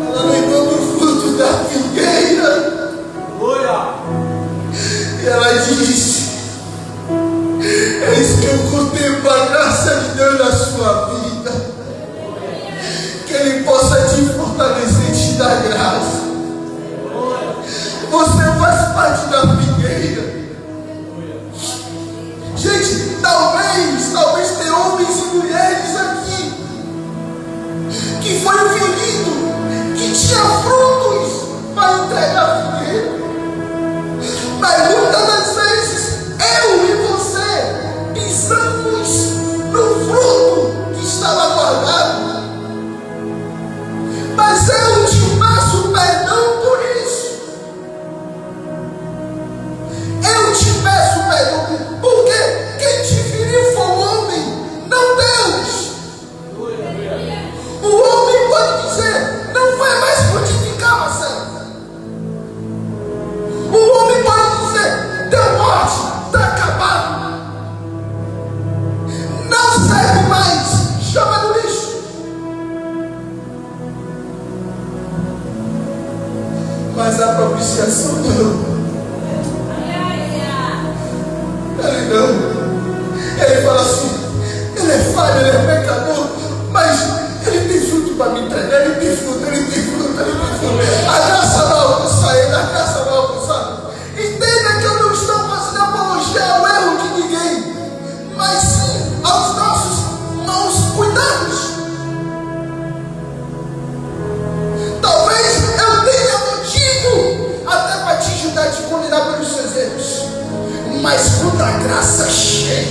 Ela lembrou do fruto da figueira. E ela disse: eis que eu contemplo a graça de Deus na sua vida. Que Ele possa te fortalecer e te dar graça. Você faz parte da figueira. Gente, talvez tenha homens e mulheres aqui que foi ferido, que tinha frutos para entregar a figueira. Mas muitas das vezes eu e você pisamos no fruto que estava guardado. Mas eu te peço perdão por isso. Eu te peço perdão, porque quem te feriu foi o homem, não Deus. O homem pode dizer: não vai mais frutificar, Marcelo. O homem pode dizer: deu morte, está acabado, não serve mais, chama no lixo. Mas a propiciação não. Ele não. Ele fala assim: ele é falho, ele é pecador, mas ele tem fruto para me entregar, ele tem fruto, ele tem fruto, ele tem fruto. A graça não alcança ele, a graça não alcança. Entenda que eu não estou fazendo apologia ao erro de ninguém, mas sim aos nossos maus cuidados.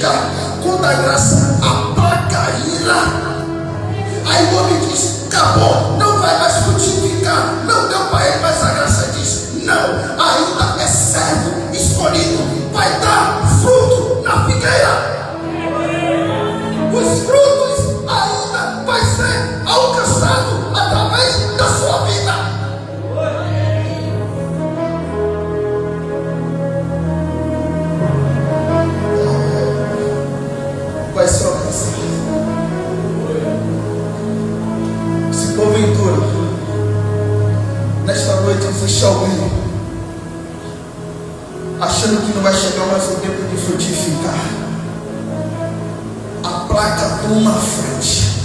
frutificar. Quando a graça aplaca a ira, aí o homem diz: acabou, não vai mais frutificar, não deu para ele, mas a graça diz: não, ainda é servo escolhido, vai dar fruto na figueira. Os frutos ainda vai ser alcançado através da sua vida. Vai ser alcançado. Se porventura nesta noite existe alguém achando que não vai chegar mais o tempo de frutificar, a placa toma a frente,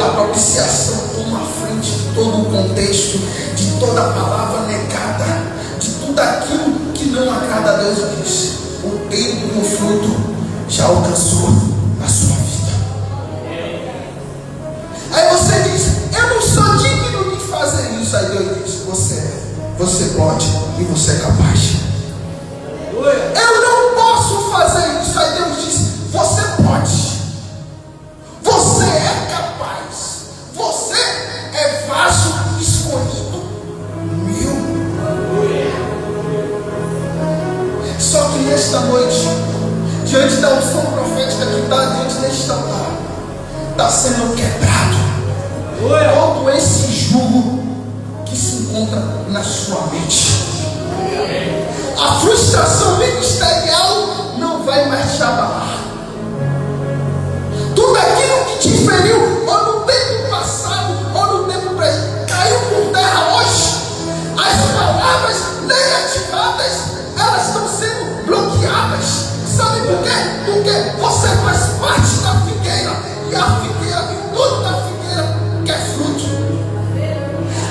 a propiciação toma a frente de todo o contexto, de toda a palavra negada, de tudo aquilo que não agrada a Deus. Diz: o tempo do fruto já alcançou a sua vida. Aí você diz: eu não sou digno de fazer isso. Aí Deus diz: você pode e você é capaz. Eu não posso fazer isso. Aí Deus diz: você pode. Você é capaz. Você é vaso escolhido meu. Só que nesta noite, diante da unção profética que está diante deste altar, está sendo quebrado todo esse jugo que se encontra na sua mente. A frustração ministerial não vai mais te abalar. Tudo aquilo que te feriu, ou no tempo passado, ou no tempo presente, caiu por terra hoje. As palavras negativadas, elas estão sendo bloqueadas. Sabe por quê? Porque você faz parte da figueira, e a figueira, e toda a figueira quer fruto.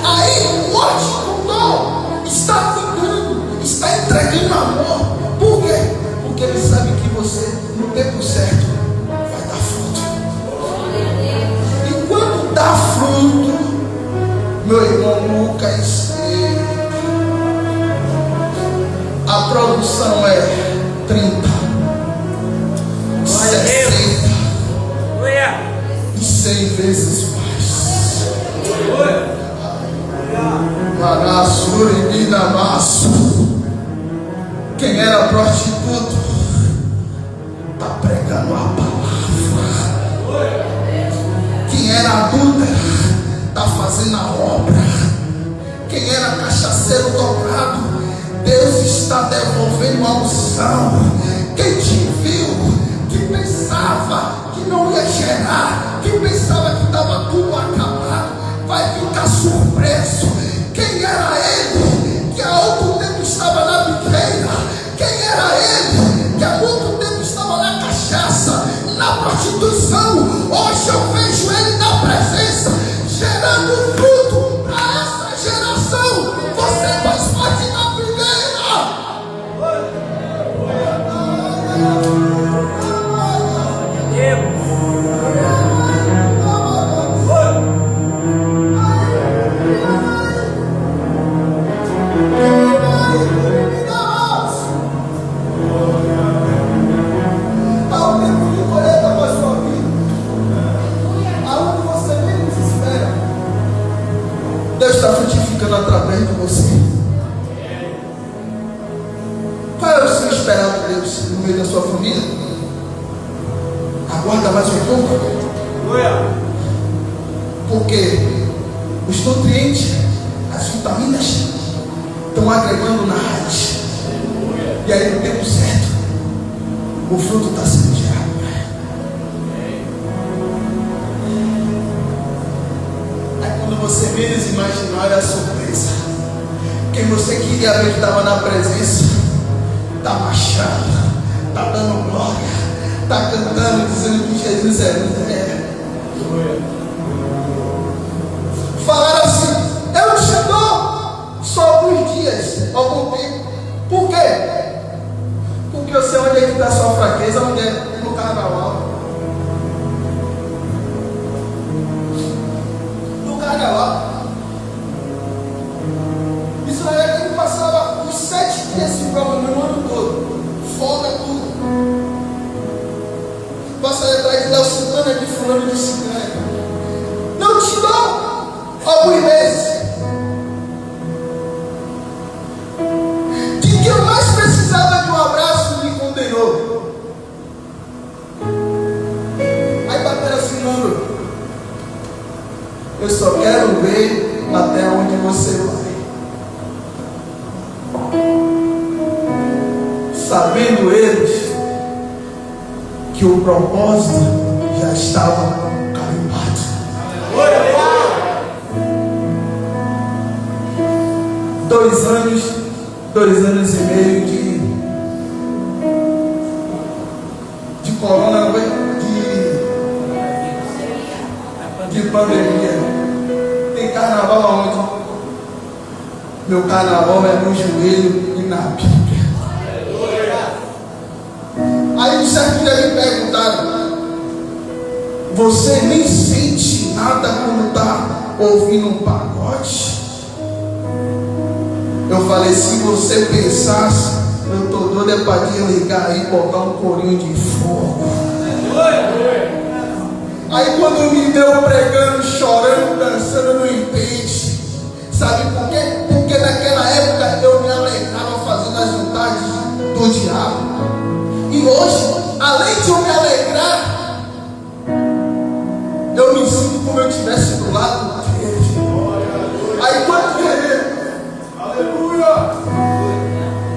Aí o horticultor está cuidando, está entregando amor. Por quê? Porque ele sabe que você, no tempo certo, vai dar fruto. E quando dá fruto, meu irmão Lucas, a produção é 30, 60 e 100 vezes mais. Quem era prostituto está pregando a palavra. Quem era adúltera está fazendo a obra. Quem era cachaceiro dobrado, Deus está devolvendo a unção. Quem te viu, que pensava que não ia gerar, que pensava que estava tudo acabado, vai ficar surpreso. Quem era ele que há outro tempo estava na biqueira? Quem era ele que há muito tempo estava na cachaça, na prostituição? Hoje eu vejo ele na presença, gerando fruto para essa geração. Você faz parte da figueira. Deus está frutificando através de você. Qual é o seu esperado, Deus, no meio da sua família? Aguarda mais um pouco. Porque os nutrientes, as vitaminas, estão agregando na raiz. E aí no tempo certo, o fruto está sendo gerado. Quando você menos imaginar, é a surpresa. Quem você queria ver que estava na presença, está marchando, está dando glória, está cantando, dizendo que Jesus é. Falaram assim: eu te dou só alguns dias, algum tempo. Por quê? Porque eu sei onde é que está a sua fraqueza, onde é no carnaval. Israel ele passava os 7 dias se programando o ano todo, folga tudo. Posso ir atrás de Léo Santana, de fulano de ciclano. Não te dou alguns meses. De que eu mais precisava de um abraço, me condenou. Aí bateram assim, Nando, eu só quero ver até onde você vai. Sabendo eles que o propósito já estava carimbado. 2 anos e meio de corona, de pandemia. Tem carnaval aonde? Meu carnaval é no joelho e na Bíblia. Aí um certo dia me perguntaram: você nem sente nada quando está ouvindo um pagode? Eu falei: se você pensasse, eu estou doido para desligar aí e botar um corinho de fogo. Aí quando me deu pregando, chorando, dançando, não entende. Sabe por quê? Porque naquela época eu me alegrava fazendo as vontades do diabo. E hoje, além de eu me alegrar, eu me sinto como eu estivesse do lado dele. Aí quando querer, aleluia,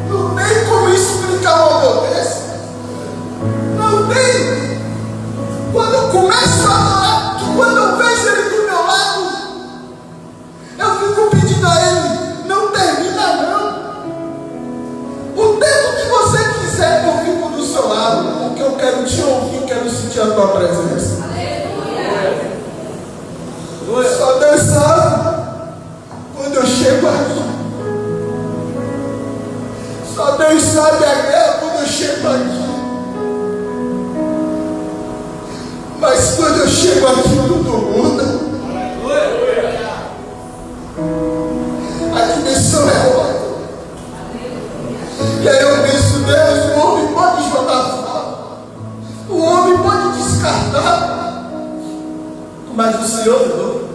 não tem como explicar um amor desse. Não tem. Quando eu começo a adorar, que quando eu vejo ele do meu lado, eu fico pedindo a ele: não termina não. O tempo que você quiser, eu fico do seu lado, porque eu quero te ouvir, quero sentir a tua presença. Só Deus sabe quando eu chego aqui. Só Deus sabe a guerra quando eu chego aqui. Mas quando eu chego aqui, tudo muda. A dimensão é outra. E aí eu penso: Deus, o homem pode jogar fora, o homem pode descartar, mas o Senhor não.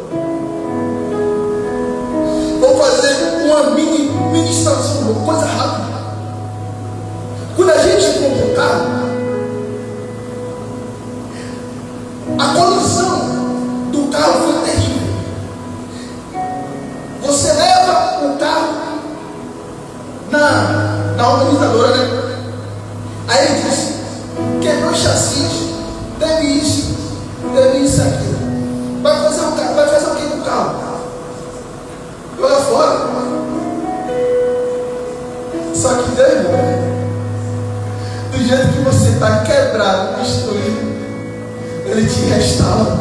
Vou fazer uma mini ministração, uma coisa rápida. Quando a gente compra um carro, a colisão do carro foi terrível. Você leva o carro na organizadora, né? Aí ele diz: quebrou o chassi, teve isso aqui. Vai fazer o que com o carro? Joga fora. Só que Deus, do jeito que você está quebrado, destruído, Ele te restaura.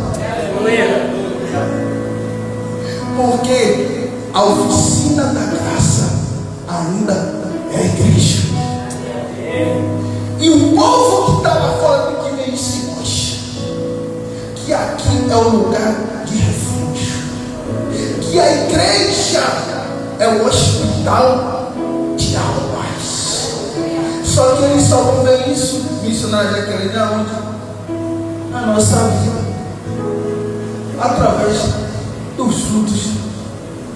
Porque a oficina da graça ainda é a igreja. E o povo que está lá fora tem que ver isso hoje. Que aqui é o lugar de refúgio. Que a igreja é o hospital de almas. Só que eles só vão ver isso, missionário Jaqueline, aonde? Na nossa vida. Através dos frutos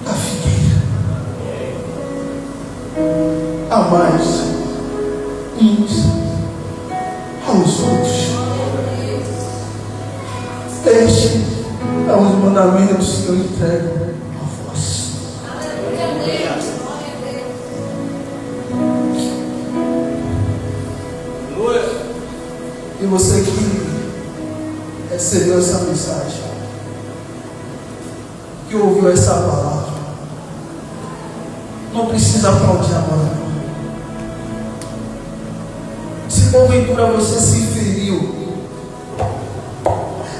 da figueira. A mais uns aos outros. Este é os mandamentos que eu entrego a vós. E você que recebeu essa mensagem, que ouviu essa palavra, não precisa aplaudir agora. Se porventura você se feriu,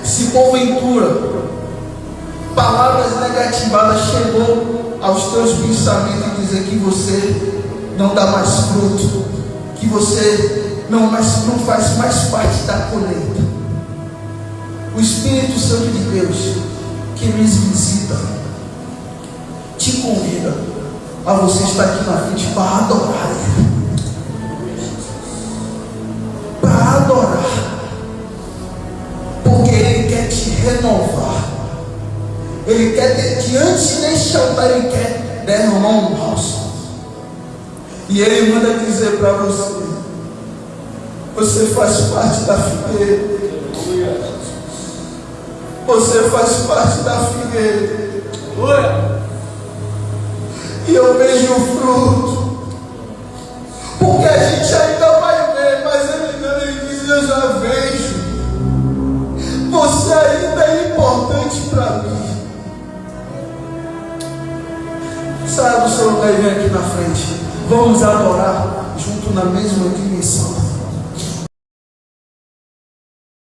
se porventura palavras negativadas chegou aos teus pensamentos e dizer que você não dá mais fruto, que você não faz mais parte da colheita, o Espírito Santo de Deus que nos visita te convida a você estar aqui na frente para adorar Ele, para adorar. renovar. Ele quer, diante deste altar, Ele quer derramar um bálsamo. E Ele manda dizer para você: você faz parte da figueira. Você faz parte da figueira. E eu vejo o fruto. Porque a gente ainda vai ver, mas Ele diz: eu já vejo. Você ainda é importante para mim. Saia do seu lugar e vem aqui na frente. Vamos adorar junto na mesma dimensão.